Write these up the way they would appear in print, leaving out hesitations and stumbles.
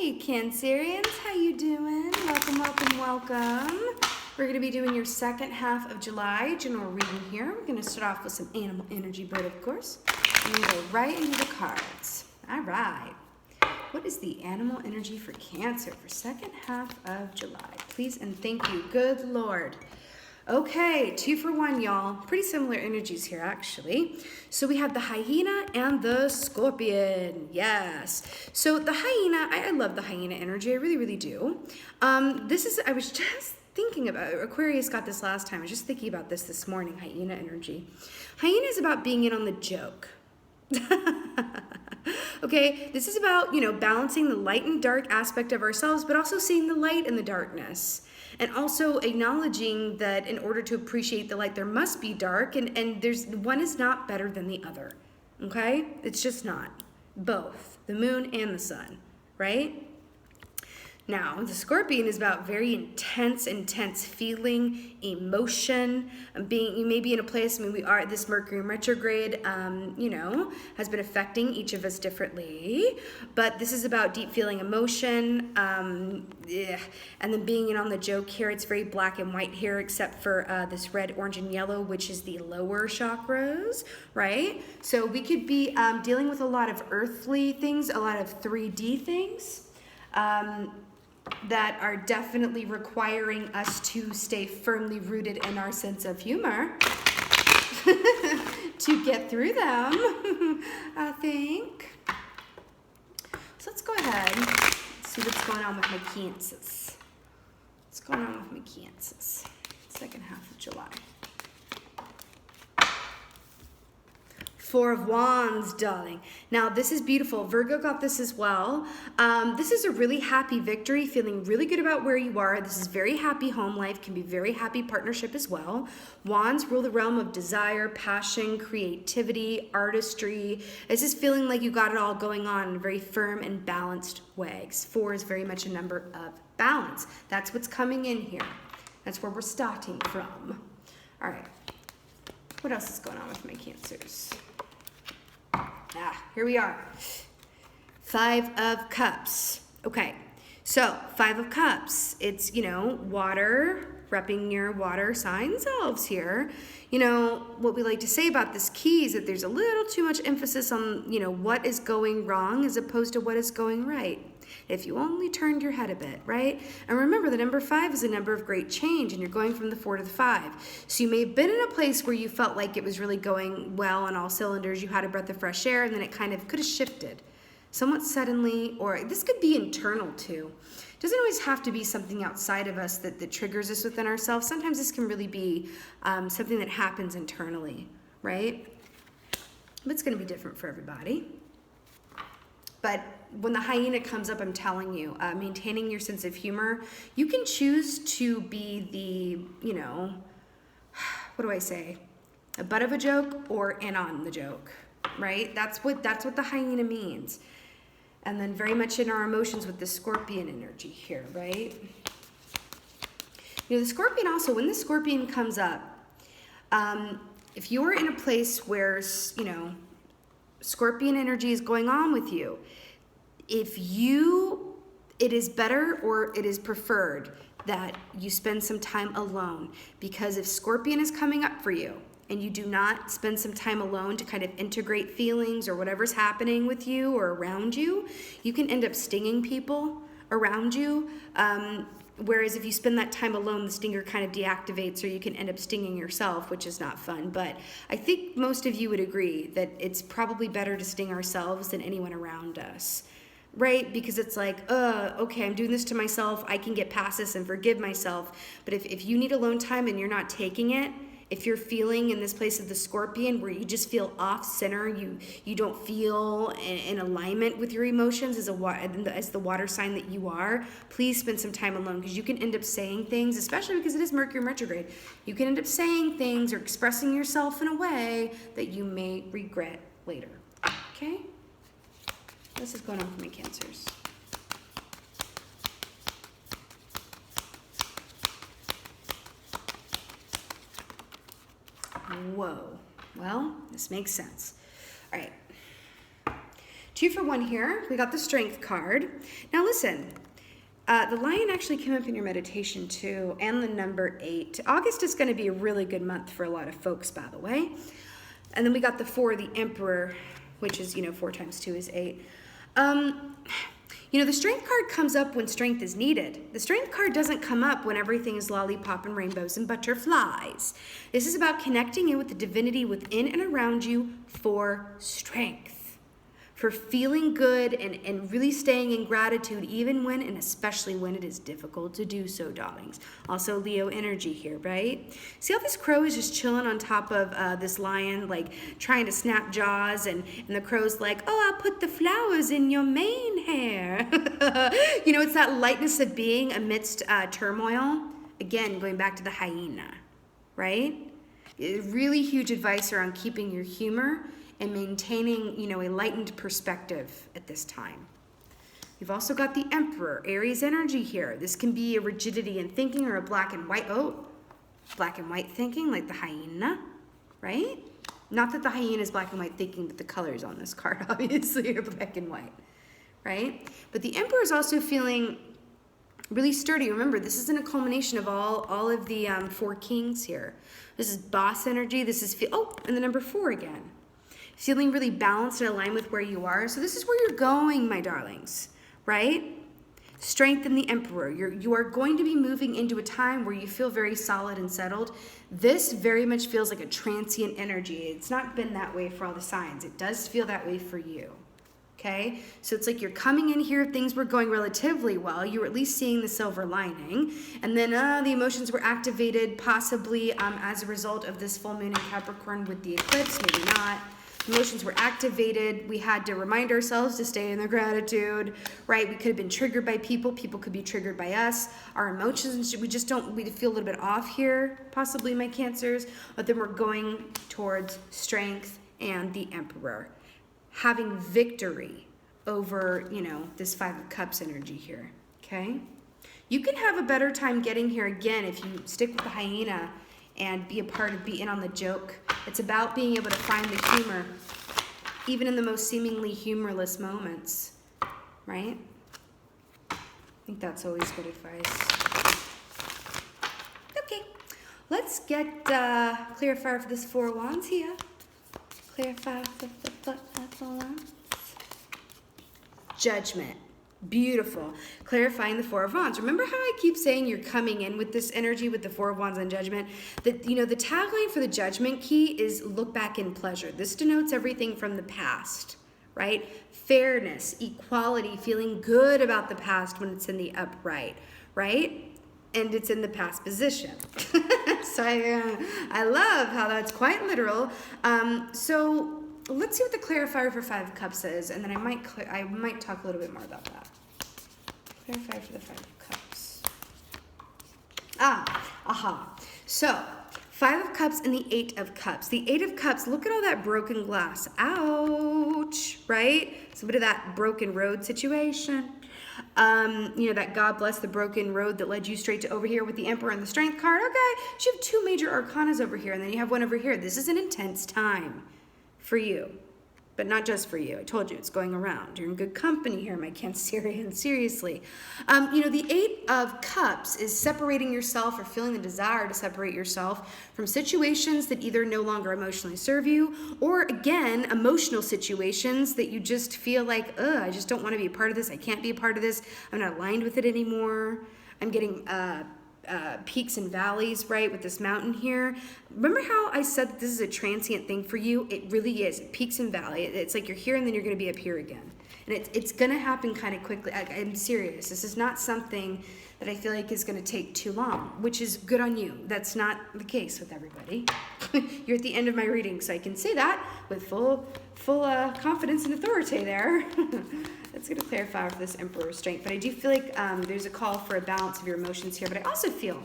Hey, Cancerians, how you doing? Welcome, welcome, welcome. We're going to be doing your second half of July general reading here. We're going to start off with some animal energy, but of course, we're going to go right into the cards. All right. What is the animal energy for Cancer for second half of July? Please and thank you. Good Lord. Okay, 2 for 1, y'all. Pretty similar energies here, actually. So we have the hyena and the scorpion. Yes. So the hyena, I love the hyena energy. I really, really do. I was just thinking about it. Aquarius got this last time. I was just thinking about this morning, hyena energy. Hyena is about being in on the joke. Okay, this is about, balancing the light and dark aspect of ourselves, but also seeing the light in the darkness. And also acknowledging that in order to appreciate the light, there must be dark, and one is not better than the other, okay? It's just not. Both, the moon and the sun, right? Now, the scorpion is about very intense feeling, emotion, you may be in a place, we are, this Mercury retrograde, has been affecting each of us differently, but this is about deep feeling emotion, and then being in on the joke here. It's very black and white here, except for this red, orange, and yellow, which is the lower chakras, right? So we could be dealing with a lot of earthly things, a lot of 3D things, that are definitely requiring us to stay firmly rooted in our sense of humor to get through them, I think. So let's go ahead and see what's going on with my Cancers. What's going on with my Cancers? Second half of July. 4 of Wands, darling. Now, this is beautiful. Virgo got this as well. This is a really happy victory, feeling really good about where you are. This is very happy home life, can be very happy partnership as well. Wands rule the realm of desire, passion, creativity, artistry. This is feeling like you got it all going on in a very firm and balanced way. 4 is very much a number of balance. That's what's coming in here. That's where we're starting from. All right. What else is going on with my Cancers? Here we are. 5 of Cups. Okay, so 5 of Cups. It's, water, repping your water sign selves here. What we like to say about this key is that there's a little too much emphasis on, what is going wrong as opposed to what is going right. If you only turned your head a bit, right? And remember, the number 5 is a number of great change, and you're going from the 4 to the 5. So you may have been in a place where you felt like it was really going well on all cylinders. You had a breath of fresh air, and then it kind of could have shifted somewhat suddenly, or this could be internal too. It doesn't always have to be something outside of us that triggers us within ourselves. Sometimes this can really be something that happens internally, right? But it's going to be different for everybody. But when the hyena comes up, I'm telling you, maintaining your sense of humor, you can choose to be the, what do I say? A butt of a joke or in on the joke, right? That's what the hyena means. And then very much in our emotions with the scorpion energy here, right? The scorpion also, when the scorpion comes up, if you're in a place where, scorpion energy is going on with you, it is better or it is preferred that you spend some time alone, because if scorpion is coming up for you and you do not spend some time alone to kind of integrate feelings or whatever's happening with you or around you, you can end up stinging people around you. Whereas if you spend that time alone, the stinger kind of deactivates, or you can end up stinging yourself, which is not fun. But I think most of you would agree that it's probably better to sting ourselves than anyone around us, right? Because it's like, okay, I'm doing this to myself. I can get past this and forgive myself. But if you need alone time and you're not taking it, if you're feeling in this place of the scorpion where you just feel off center, you don't feel in alignment with your emotions as the water sign that you are, please spend some time alone, because you can end up saying things, especially because it is Mercury retrograde, you can end up saying things or expressing yourself in a way that you may regret later. Okay? This is going on for my Cancers. Whoa. Well, this makes sense. All right. 2 for 1 here. We got the Strength card. Now listen, the Lion actually came up in your meditation too, and the number 8. August is going to be a really good month for a lot of folks, by the way. And then we got the 4, the Emperor, which is, 4 times 2 is 8. The Strength card comes up when strength is needed. The Strength card doesn't come up when everything is lollipop and rainbows and butterflies. This is about connecting in with the divinity within and around you for strength, for feeling good and really staying in gratitude even when and especially when it is difficult to do so, darlings. Also Leo energy here, right? See how this crow is just chilling on top of this lion, like trying to snap jaws, and the crow's like, oh, I'll put the flowers in your mane hair. It's that lightness of being amidst turmoil. Again, going back to the hyena, right? Really huge advice around keeping your humor and maintaining, a lightened perspective at this time. You've also got the Emperor, Aries energy here. This can be a rigidity in thinking or a black and white thinking, like the hyena, right? Not that the hyena is black and white thinking, but the colors on this card obviously are black and white, right? But the Emperor is also feeling really sturdy. Remember, this isn't a culmination of all of the 4 kings here. This is boss energy. This is, and the number 4 again. Feeling really balanced and aligned with where you are. So this is where you're going, my darlings, right? Strength in the Emperor. You are going to be moving into a time where you feel very solid and settled. This very much feels like a transient energy. It's not been that way for all the signs. It does feel that way for you, okay? So it's like you're coming in here, things were going relatively well. You were at least seeing the silver lining. And then the emotions were activated possibly as a result of this full moon in Capricorn with the eclipse, maybe not. Emotions were activated. We had to remind ourselves to stay in the gratitude, right? We could have been triggered by people. People could be triggered by us. Our emotions, we feel a little bit off here, possibly my Cancers, but then we're going towards strength and the Emperor. Having victory over, this 5 of Cups energy here, okay? You can have a better time getting here again if you stick with the hyena and be in on the joke. It's about being able to find the humor, even in the most seemingly humorless moments, right? I think that's always good advice. Okay, let's get clarifier for this 4 of Wands here. Clarifier for the 4 of Wands. Judgment. Beautiful. Clarifying the 4 of Wands. Remember how I keep saying you're coming in with this energy with the 4 of Wands and Judgment? That, the tagline for the Judgment key is look back in pleasure. This denotes everything from the past, right? Fairness, equality, feeling good about the past when it's in the upright, right? And it's in the past position. So I love how that's quite literal. So let's see what the clarifier for 5 of Cups is, and then I might talk a little bit more about that. Clarifier for the 5 of Cups. So 5 of Cups and the 8 of Cups. The 8 of Cups, look at all that broken glass. Ouch, right? It's a bit of that broken road situation. That God bless the broken road that led you straight to over here with the Emperor and the Strength card. Okay, so you have 2 major arcanas over here, and then you have one over here. This is an intense time for you, but not just for you. I told you it's going around. You're in good company here, my Cancerian, seriously. The 8 of Cups is separating yourself or feeling the desire to separate yourself from situations that either no longer emotionally serve you, or again, emotional situations that you just feel like, I just don't want to be a part of this. I can't be a part of this. I'm not aligned with it anymore. I'm getting peaks and valleys, right, with this mountain here. Remember how I said that this is a transient thing for you? It really is. Peaks and valleys. It's like you're here and then you're going to be up here again. And it's going to happen kind of quickly. I'm serious. This is not something that I feel like is going to take too long, which is good on you. That's not the case with everybody. You're at the end of my reading, so I can say that with full confidence and authority there. That's going to clarify for this Emperor strength. But I do feel like there's a call for a balance of your emotions here. But I also feel,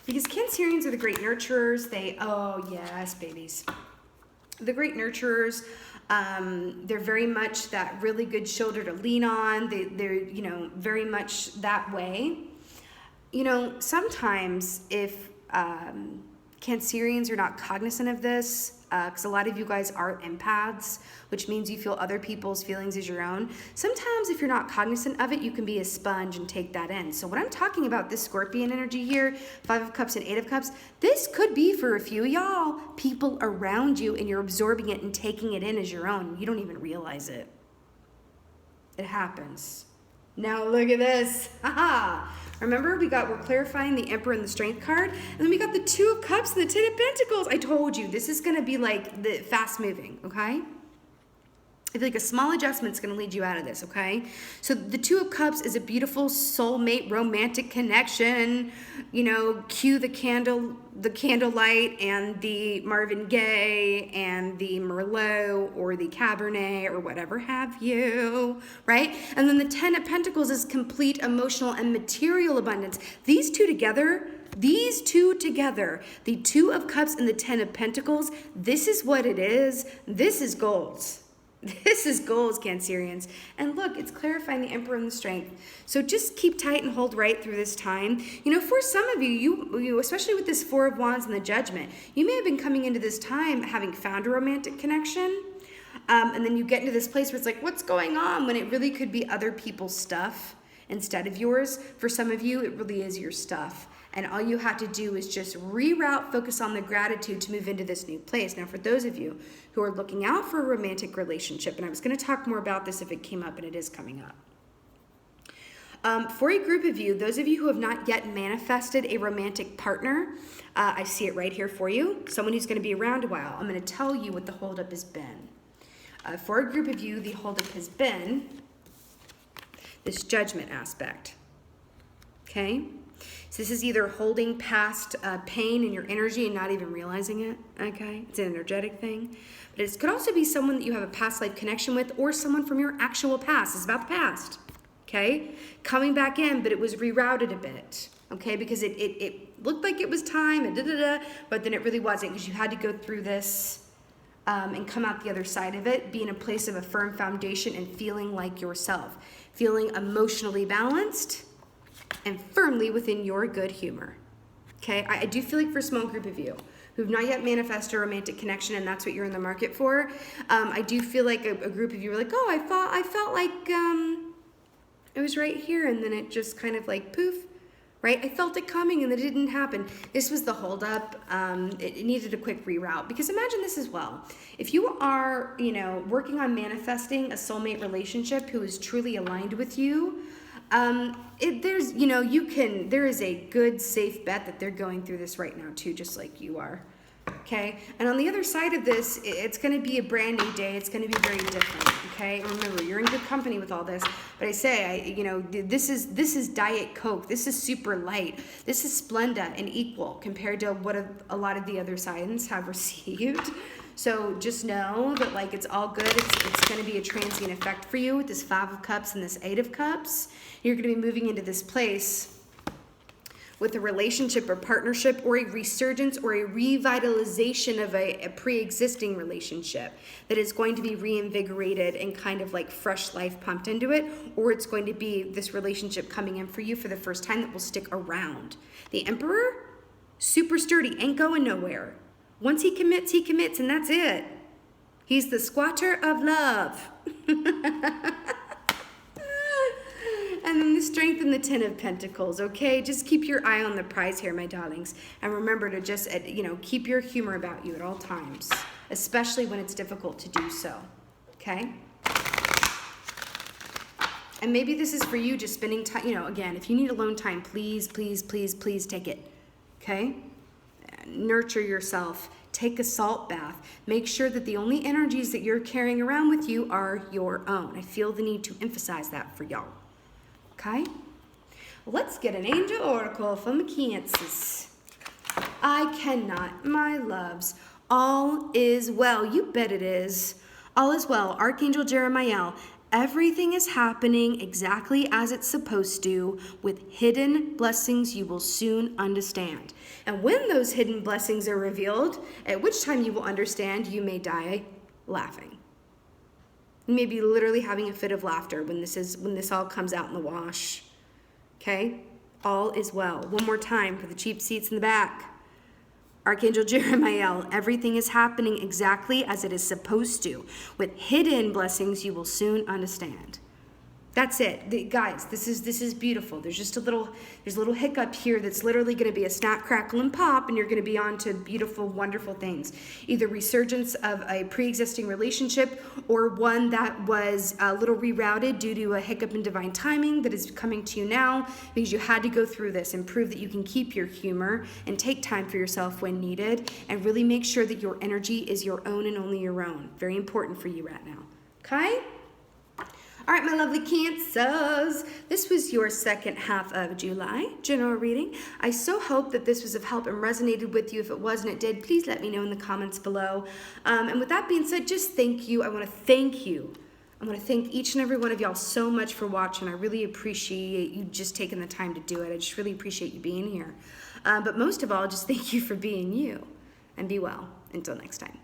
because Cancerians are the great nurturers, oh yes, babies. The great nurturers, they're very much that really good shoulder to lean on. They're very much that way. Sometimes if Cancerians are not cognizant of this because a lot of you guys are empaths, which means you feel other people's feelings as your own. Sometimes if you're not cognizant of it, you can be a sponge and take that in. So what I'm talking about, this Scorpion energy here, 5 of Cups and 8 of Cups, this could be for a few of y'all, people around you, and you're absorbing it and taking it in as your own. You don't even realize it. It happens. Now look at this. Haha. Remember, we're clarifying the Emperor and the Strength card, and then we got the 2 of Cups and the 10 of Pentacles. I told you, this is going to be like the fast moving, okay? I feel like a small adjustment's going to lead you out of this, okay? So the 2 of Cups is a beautiful soulmate romantic connection. You know, cue the candlelight and the Marvin Gaye and the Merlot or the Cabernet or whatever have you, right? And then the 10 of Pentacles is complete emotional and material abundance. These two together, the 2 of Cups and the 10 of Pentacles, this is what it is. This is goals. This is goals, Cancerians. And look, it's clarifying the Emperor and the Strength. So just keep tight and hold right through this time. You know, for some of you, especially with this 4 of Wands and the Judgment, you may have been coming into this time having found a romantic connection. And then you get into this place where it's like, what's going on? When it really could be other people's stuff instead of yours. For some of you, it really is your stuff. And all you have to do is just reroute, focus on the gratitude to move into this new place. Now, for those of you who are looking out for a romantic relationship, and I was going to talk more about this if it came up, and it is coming up. For a group of you, those of you who have not yet manifested a romantic partner, I see it right here for you. Someone who's going to be around a while. I'm going to tell you what the holdup has been. For a group of you, the holdup has been this Judgment aspect. Okay? So this is either holding past pain in your energy and not even realizing it, okay? It's an energetic thing. But it could also be someone that you have a past life connection with or someone from your actual past. It's about the past, okay? Coming back in, but it was rerouted a bit, okay? Because it looked like it was time and but then it really wasn't because you had to go through this and come out the other side of it, be in a place of a firm foundation and feeling like yourself, feeling emotionally balanced, and firmly within your good humor. Okay, I do feel like for a small group of you who've not yet manifested a romantic connection and that's what you're in the market for, I do feel like a group of you are like, oh, I felt like it was right here and then it just kind of like poof, right? I felt it coming and it didn't happen. This was the holdup. It needed a quick reroute because imagine this as well. If you are, working on manifesting a soulmate relationship who is truly aligned with you, there is a good safe bet that they're going through this right now too, just like you are. Okay. And on the other side of this, it's going to be a brand new day. It's going to be very different. Okay. Remember, you're in good company with all this, but I say, this is Diet Coke. This is super light. This is Splenda and equal compared to what a lot of the other signs have received. So just know that like it's all good. It's going to be a transient effect for you with this 5 of Cups and this 8 of Cups. You're going to be moving into this place with a relationship or partnership or a resurgence or a revitalization of a pre-existing relationship that is going to be reinvigorated and kind of like fresh life pumped into it, or it's going to be this relationship coming in for you for the first time that will stick around. The Emperor, super sturdy, ain't going nowhere. Once he commits, and that's it. He's the squatter of love. And then the Strength and the 10 of Pentacles, okay? Just keep your eye on the prize here, my darlings. And remember to just, keep your humor about you at all times, especially when it's difficult to do so, okay? And maybe this is for you just spending time, again, if you need alone time, please, please, please, please take it, okay? Nurture yourself. Take a salt bath. Make sure that the only energies that you're carrying around with you are your own. I feel the need to emphasize that for y'all. Okay? Let's get an angel oracle from Cancers. I cannot, my loves. All is well. You bet it is. All is well. Archangel Jeremiah. Everything is happening exactly as it's supposed to, with hidden blessings you will soon understand. And when those hidden blessings are revealed, at which time you will understand, you may die laughing. You may be literally having a fit of laughter when this all comes out in the wash. Okay? All is well. One more time for the cheap seats in the back. Archangel Jeremiah, everything is happening exactly as it is supposed to. With hidden blessings, you will soon understand. That's it. Guys, this is beautiful. There's a little hiccup here that's literally going to be a snap, crackle, and pop, and you're going to be on to beautiful, wonderful things. Either resurgence of a pre-existing relationship or one that was a little rerouted due to a hiccup in divine timing that is coming to you now because you had to go through this and prove that you can keep your humor and take time for yourself when needed and really make sure that your energy is your own and only your own. Very important for you right now. Okay? All right, my lovely Cancers, this was your second half of July general reading. I so hope that this was of help and resonated with you. If it was and it did, please let me know in the comments below. And with that being said, just thank you. I want to thank you. I want to thank each and every one of y'all so much for watching. I really appreciate you just taking the time to do it. I just really appreciate you being here. But most of all, just thank you for being you. And be well. Until next time.